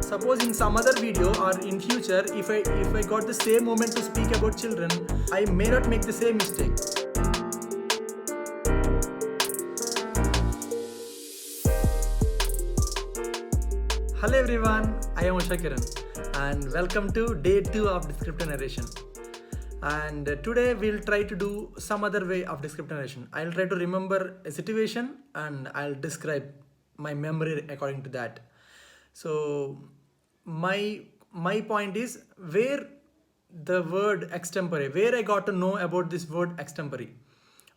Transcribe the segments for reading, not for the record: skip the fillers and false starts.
Suppose in some other video or in future, if I got the same moment to speak about children, I may not make the same mistake. Hello everyone, I am Usha Kiran and welcome to day 2 of descriptive narration. And today we'll try to do some other way of descriptive narration. I'll try to remember a situation and I'll describe my memory according to that. So my point is where the word extempore, where I got to know about this word extempore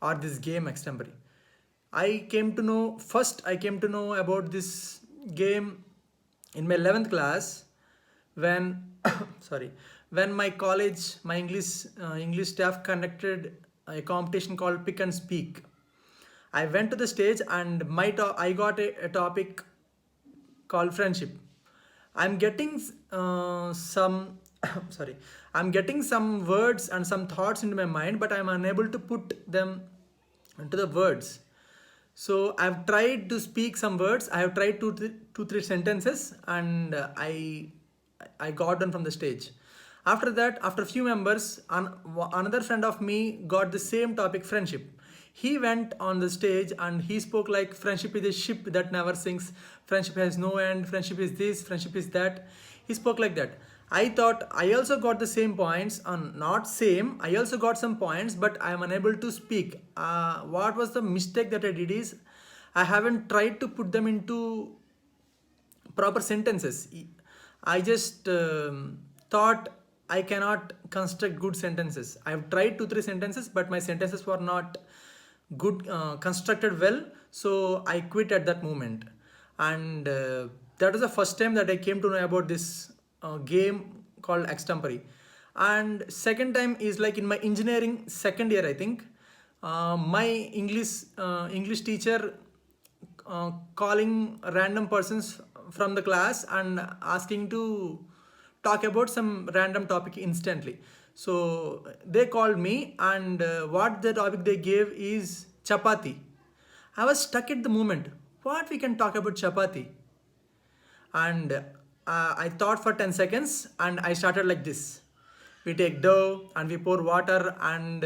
or this game extempore. I came to know about this game in my 11th class when when my college, my English staff conducted a competition called Pick and Speak. I went to the stage and I got a topic called friendship. I'm getting some I'm getting some words and some thoughts into my mind, but I'm unable to put them into the words. So I've tried to speak some words. I have tried two, three sentences, and I got done from the stage. After that, after a few members, another friend of me got the same topic, friendship. He went on the stage and he spoke like friendship is a ship that never sinks, friendship has no end, friendship is this, friendship is that. He spoke like that. I thought I also got the same points, and not same, I also got some points, but I am unable to speak. What was the mistake that I did is I haven't tried to put them into proper sentences. I just thought I cannot construct good sentences. I have tried 2 3 sentences, but my sentences were not good, constructed well. So I quit at that moment, and that was the first time that I came to know about this game called extempore. And second time is like in my engineering second year, I think. My English teacher calling random persons from the class and asking to talk about some random topic instantly. So they called me, and what the topic they gave is chapati. I was stuck at the moment. What we can talk about chapati? And I thought for 10 seconds and I started like this. We take dough and we pour water, and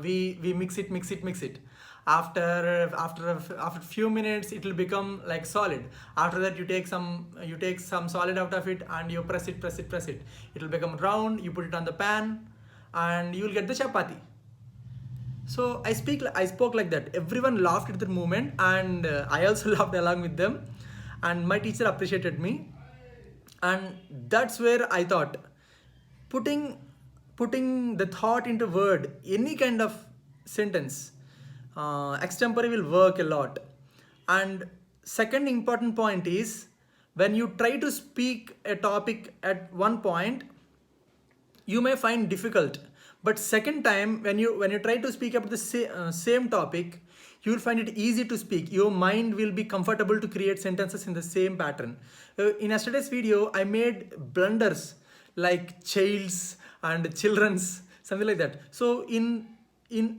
we mix it. After a few minutes it will become like solid. After that you take some solid out of it and you press it. It will become round. You put it on the pan and you will get the chapati. So I spoke like that. Everyone laughed at the moment, and I also laughed along with them. And my teacher appreciated me, and that's where I thought putting the thought into word, any kind of sentence, extempore will work a lot. And second important point is when you try to speak a topic at one point, you may find difficult, but second time when you try to speak about the same topic, you will find it easy to speak. Your mind will be comfortable to create sentences in the same pattern. In yesterday's video I made blunders like childs and children's, something like that. So in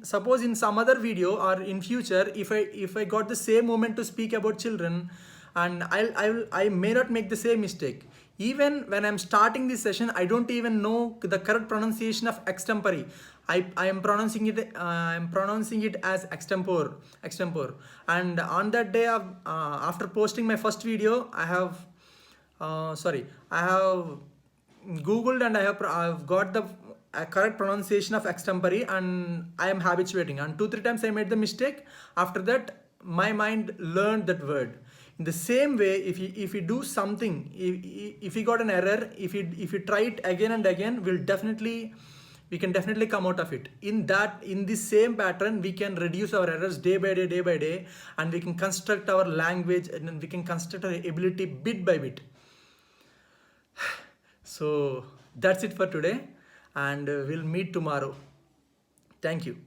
suppose in some other video or in future, if I got the same moment to speak about children, and I may not make the same mistake. Even when I'm starting this session, I don't even know the correct pronunciation of extempore. I am pronouncing it as extempore. And on that day of after posting my first video, I have googled, and I've got the correct pronunciation of extempore, and I am habituating. And 2 3 times I made the mistake. After that my mind learned that word. In the same way, if you do something, if you got an error, if you try it again and again, we can definitely come out of it. In this same pattern, we can reduce our errors day by day, and we can construct our language, and we can construct our ability bit by bit. So that's it for today, and we'll meet tomorrow. Thank you.